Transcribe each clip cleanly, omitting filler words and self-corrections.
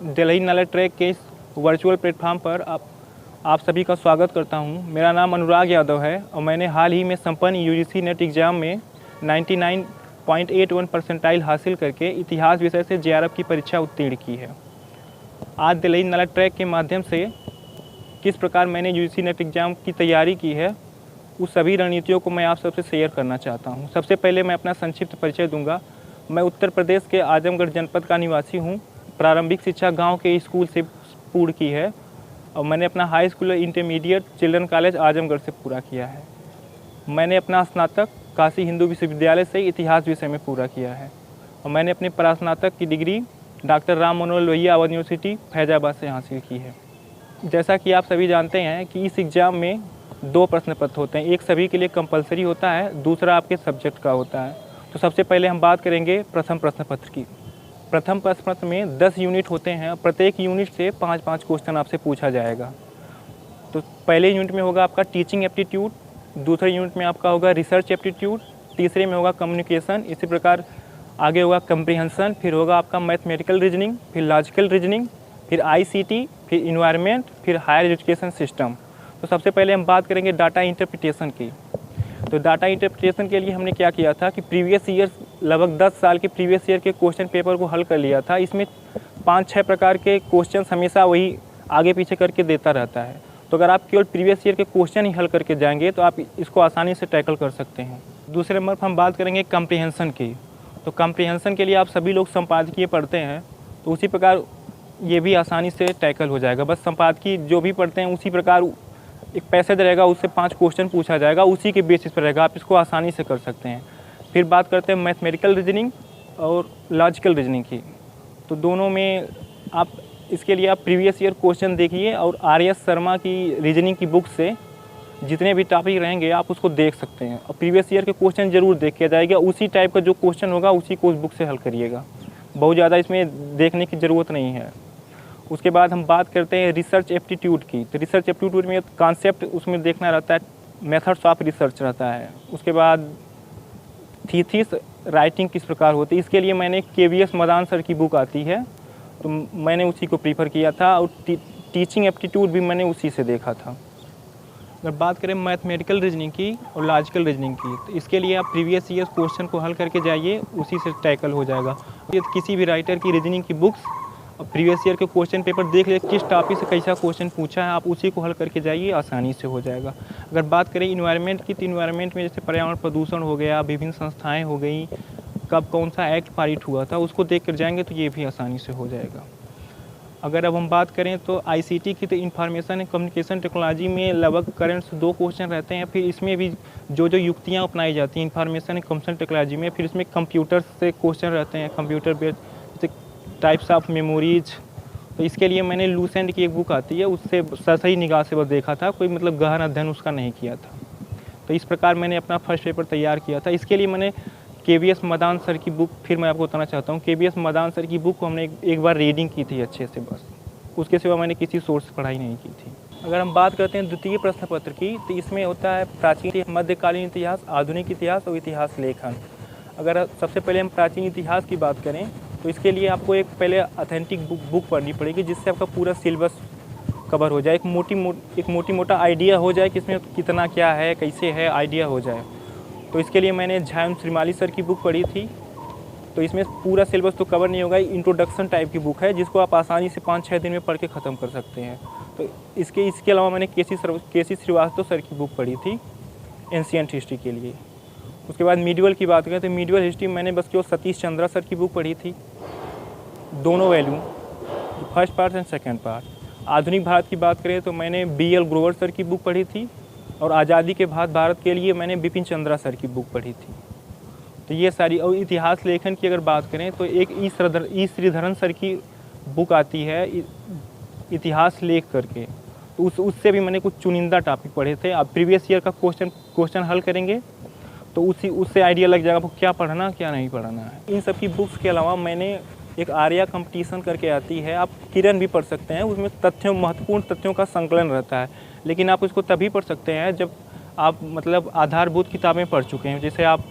दिल्ली नाला ट्रैक के इस वर्चुअल प्लेटफॉर्म पर आप सभी का स्वागत करता हूं। मेरा नाम अनुराग यादव है और मैंने हाल ही में संपन्न यूजीसी नेट एग्ज़ाम में 99.81 परसेंटाइल हासिल करके इतिहास विषय से जेआरएफ की परीक्षा उत्तीर्ण की है। आज दिल्ली नाला ट्रैक के माध्यम से किस प्रकार मैंने यूजीसी नेट एग्ज़ाम की तैयारी की है, उस सभी रणनीतियों को मैं आप सबसे शेयर करना चाहता हूं। सबसे पहले मैं अपना संक्षिप्त परिचय दूंगा। मैं उत्तर प्रदेश के आजमगढ़ जनपद का निवासी हूं। प्रारंभिक शिक्षा गांव के स्कूल से पूर्ण की है और मैंने अपना high school intermediate children college Azamgarh से पूरा किया है। मैंने अपना स्नातक काशी हिंदू विश्वविद्यालय से इतिहास विषय में पूरा किया है और मैंने अपने परास्नातक की degree doctor Ram Manohar Lohia Awadh university Faizabad से हासिल की है। जैसा कि आप सभी जानते हैं कि इस एग्ज़ाम में 2 प्रश्न पत्र होते हैं। एक सभी के लिए कंपलसरी होता है, दूसरा आपके सब्जेक्ट का होता है। तो सबसे पहले हम बात करेंगे प्रथम प्रश्न पत्र की। प्रथम प्रश्न पत्र में 10 यूनिट होते हैं। प्रत्येक यूनिट से 5-5 क्वेश्चन आपसे पूछा जाएगा। तो पहले यूनिट में होगा आपका टीचिंग एप्टीट्यूड, दूसरे यूनिट में आपका होगा रिसर्च एप्टीट्यूड, तीसरे में होगा कम्युनिकेशन, इसी प्रकार आगे होगा कम्प्रीहेंशन, फिर होगा आपका मैथमेटिकल रीजनिंग, फिर लॉजिकल रीजनिंग, फिर आईसीटी, फिर इन्वायरमेंट, फिर हायर एजुकेशन सिस्टम। तो सबसे पहले हम बात करेंगे डाटा इंटरप्रिटेशन की। तो डाटा इंटरप्रिटेशन के लिए हमने क्या किया था कि प्रीवियस ईयर लगभग 10 साल के प्रीवियस ईयर के क्वेश्चन पेपर को हल कर लिया था। इसमें 5-6 प्रकार के क्वेश्चन हमेशा वही आगे पीछे करके देता रहता है। तो अगर आप केवल प्रीवियस ईयर के क्वेश्चन ही हल करके जाएंगे तो आप इसको आसानी से टैकल कर सकते हैं। दूसरे नंबर पर हम बात करेंगे कम्प्रीहेंशन की। तो कम्प्रीहेंशन के लिए आप सभी लोग संपादकीय पढ़ते हैं, तो उसी प्रकार ये भी आसानी से टैकल हो जाएगा। बस संपादकीय जो भी पढ़ते हैं उसी प्रकार एक पैसेज रहेगा, उससे 5 क्वेश्चन पूछा जाएगा, उसी के बेसिस पर रहेगा, आप इसको आसानी से कर सकते हैं। फिर बात करते हैं मैथमेटिकल रीजनिंग और लॉजिकल रीजनिंग की। तो दोनों में आप इसके लिए आप प्रीवियस ईयर क्वेश्चन देखिए और आर.एस. शर्मा की रीजनिंग की बुक से जितने भी टॉपिक रहेंगे आप उसको देख सकते हैं और प्रीवियस ईयर के क्वेश्चन जरूर देख के जाएगा। उसी टाइप का जो क्वेश्चन होगा उसी को उस बुक से हल करिएगा, बहुत ज़्यादा इसमें देखने की ज़रूरत नहीं है। उसके बाद हम बात करते हैं रिसर्च एप्टीट्यूड की। तो रिसर्च एप्टीट्यूड में कॉन्सेप्ट उसमें देखना रहता है, मेथड्स ऑफ रिसर्च रहता है। उसके बाद थीसिस राइटिंग किस प्रकार होती है, इसके लिए मैंने केवीएस मदान सर की बुक आती है, तो मैंने उसी को प्रीफर किया था और टीचिंग एप्टीट्यूड भी मैंने उसी से देखा था। अगर बात करें मैथमेटिकल रीजनिंग की और लॉजिकल रीजनिंग की, तो इसके लिए आप प्रीवियस ईयर क्वेश्चन को हल करके जाइए, उसी से टैकल हो जाएगा। किसी भी राइटर की रीजनिंग की बुक्स और प्रीवियस ईयर के क्वेश्चन पेपर देख ले, किस टॉपिक से कैसा क्वेश्चन पूछा है, आप उसी को हल करके जाइए, आसानी से हो जाएगा। अगर बात करें इन्वायरमेंट की, तो इन्वायरमेंट में जैसे पर्यावरण प्रदूषण हो गया, विभिन्न संस्थाएं हो गई, कब कौन सा एक्ट पारित हुआ था, उसको देख कर जाएंगे तो ये भी आसानी से हो जाएगा। अगर अब हम बात करें तो आईसीटी की, तो इंफॉर्मेशन एंड कम्युनिकेशन टेक्नोलॉजी में लगभग करंट 2 क्वेश्चन रहते हैं। फिर इसमें भी जो युक्तियाँ अपनाई जाती हैं इंफॉर्मेशन एंड कम्युनिकेशन टेक्नोलॉजी में, फिर इसमें कंप्यूटर से क्वेश्चन रहते हैं, computer based types of memories. तो इसके लिए मैंने लूसेंट की एक बुक आती है, उससे सही निगाह से बस देखा था, कोई मतलब गहन अध्ययन उसका नहीं किया था। तो इस प्रकार मैंने अपना फर्स्ट पेपर तैयार किया था। इसके लिए मैंने केवीएस मदान सर की बुक, फिर मैं आपको बताना चाहता हूँ, केवीएस मदान सर की बुक को हमने एक बार रीडिंग की थी अच्छे से, बस उसके सिवा मैंने किसी सोर्स से पढ़ाई नहीं की थी। अगर हम बात करते हैं द्वितीय प्रश्न पत्र की, तो इसमें होता है प्राचीन मध्यकालीन इतिहास, आधुनिक इतिहास और इतिहास लेखन। अगर सबसे पहले हम प्राचीन इतिहास की बात करें तो इसके लिए आपको एक पहले ऑथेंटिक बुक पढ़नी पड़ेगी, जिससे आपका पूरा सिलेबस कवर हो जाए, एक मोटी मोटा आइडिया हो जाए कि इसमें कितना क्या है, कैसे है, आइडिया हो जाए। तो इसके लिए मैंने झायम श्रीमाली सर की बुक पढ़ी थी। तो इसमें पूरा सिलेबस तो कवर नहीं होगा, इंट्रोडक्शन टाइप की बुक है, जिसको आप आसानी से 5-6 दिन में पढ़ के ख़त्म कर सकते हैं। तो इसके अलावा मैंने केसी श्रीवास्तव सर की बुक पढ़ी थी एंशिएंट हिस्ट्री के लिए। उसके बाद मीडिवल की बात करें तो मीडिवल हिस्ट्री मैंने बस केवल सतीश चंद्रा सर की बुक पढ़ी थी, दोनों volume, first part and second part. आधुनिक भारत की बात करें तो मैंने BL ग्रोवर सर की बुक पढ़ी थी और आज़ादी के बाद भारत के लिए मैंने बिपिन चंद्रा सर की बुक पढ़ी थी। तो ये सारी, और इतिहास लेखन की अगर बात करें तो एक ई श्रीधरन सर की बुक आती है इतिहास लेख करके, तो उससे भी मैंने कुछ चुनिंदा टॉपिक पढ़े थे। आप प्रीवियस ईयर का क्वेश्चन हल करेंगे तो उससे आइडिया लग जाएगा आपको क्या पढ़ना क्या नहीं पढ़ना है। इन सब की बुक्स के अलावा मैंने एक आर्या कंपटीशन करके आती है, आप किरण भी पढ़ सकते हैं, उसमें महत्वपूर्ण तथ्यों का संकलन रहता है, लेकिन आप उसको तभी पढ़ सकते हैं जब आप मतलब आधारभूत किताबें पढ़ चुके हैं। जैसे आप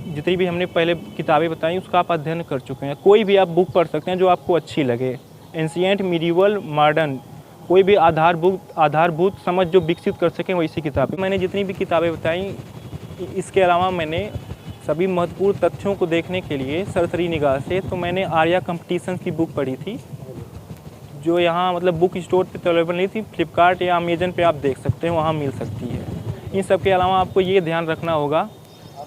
जितनी भी हमने पहले किताबें बताई उसका आप अध्ययन कर चुके हैं। कोई भी आप बुक पढ़ सकते हैं जो आपको अच्छी लगे, एंशिएंट, मिडीवल, मॉडर्न, कोई भी आधारभूत समझ जो विकसित कर सकें वैसी किताबें। मैंने जितनी भी किताबें बताई, इसके अलावा मैंने सभी महत्वपूर्ण तथ्यों को देखने के लिए सरसरी निगाह से तो मैंने आर्या कंपटीशन की बुक पढ़ी थी, जो यहाँ मतलब बुक स्टोर पे अवेलेबल नहीं थी। फ्लिपकार्ट या अमेजन पे आप देख सकते हैं, वहाँ मिल सकती है। इन सब के अलावा आपको ये ध्यान रखना होगा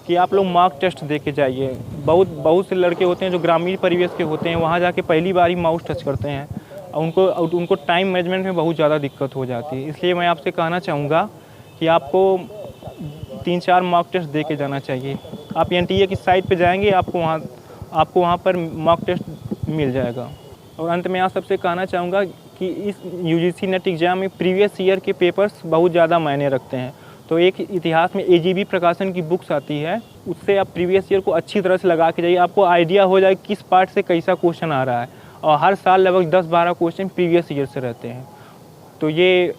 कि आप लोग मॉक टेस्ट दे के जाइए। बहुत से लड़के होते हैं जो ग्रामीण परिवेश के होते हैं, वहाँ जाके पहली बार ही माउस टच करते हैं और उनको टाइम मैनेजमेंट में बहुत ज़्यादा दिक्कत हो जाती है। इसलिए मैं आपसे कहना चाहूँगा कि आपको 3-4 मॉक टेस्ट दे के जाना चाहिए। आप एनटीए की साइट पे जाएंगे, आपको वहाँ पर मॉक टेस्ट मिल जाएगा। और अंत में आप सबसे कहना चाहूँगा कि इस यूजीसी नेट एग्ज़ाम में प्रीवियस ईयर के पेपर्स बहुत ज़्यादा मायने रखते हैं। तो एक इतिहास में एजीबी प्रकाशन की बुक्स आती है, उससे आप प्रीवियस ईयर को अच्छी तरह से लगा के जाइए। आपको आइडिया हो जाए किस पार्ट से कैसा क्वेश्चन आ रहा है, और हर साल लगभग 10-12 क्वेश्चन प्रीवियस ईयर से रहते हैं। तो ये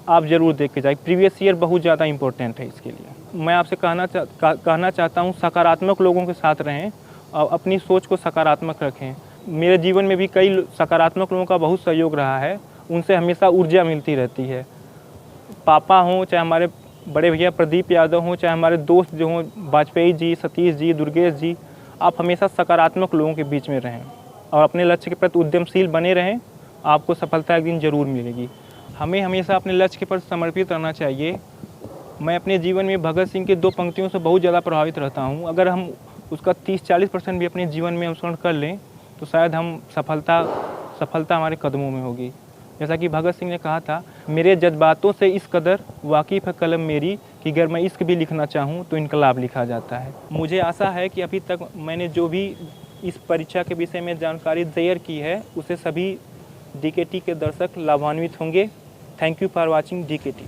आप ज़रूर देख के जाइए, प्रीवियस ईयर बहुत ज़्यादा इंपॉर्टेंट है इसके लिए। मैं आपसे कहना चाहता हूँ, सकारात्मक लोगों के साथ रहें और अपनी सोच को सकारात्मक रखें। मेरे जीवन में भी कई सकारात्मक लोगों का बहुत सहयोग रहा है, उनसे हमेशा ऊर्जा मिलती रहती है। पापा हों, चाहे हमारे बड़े भैया प्रदीप यादव हों, चाहे हमारे दोस्त जो हों वाजपेयी जी, सतीश जी, दुर्गेश जी, आप हमेशा सकारात्मक लोगों के बीच में रहें और अपने लक्ष्य के प्रति उद्यमशील बने रहें। आपको सफलता एक दिन ज़रूर मिलेगी। हमें हमेशा अपने लक्ष्य के प्रति समर्पित रहना चाहिए। मैं अपने जीवन में भगत सिंह की 2 पंक्तियों से बहुत ज़्यादा प्रभावित रहता हूँ। अगर हम उसका 30-40% भी अपने जीवन में अनुसरण कर लें तो शायद हम सफलता हमारे कदमों में होगी। जैसा कि भगत सिंह ने कहा था, मेरे जज्बातों से इस कदर वाकिफ़ है कलम मेरी कि अगर मैं इश्क भी लिखना चाहूँ तो इनकलाब लिखा जाता है। मुझे आशा है कि अभी तक मैंने जो भी इस परीक्षा के विषय में जानकारी शेयर की है, उससे सभी डीकेटी के दर्शक लाभान्वित होंगे। Thank you for watching DKT.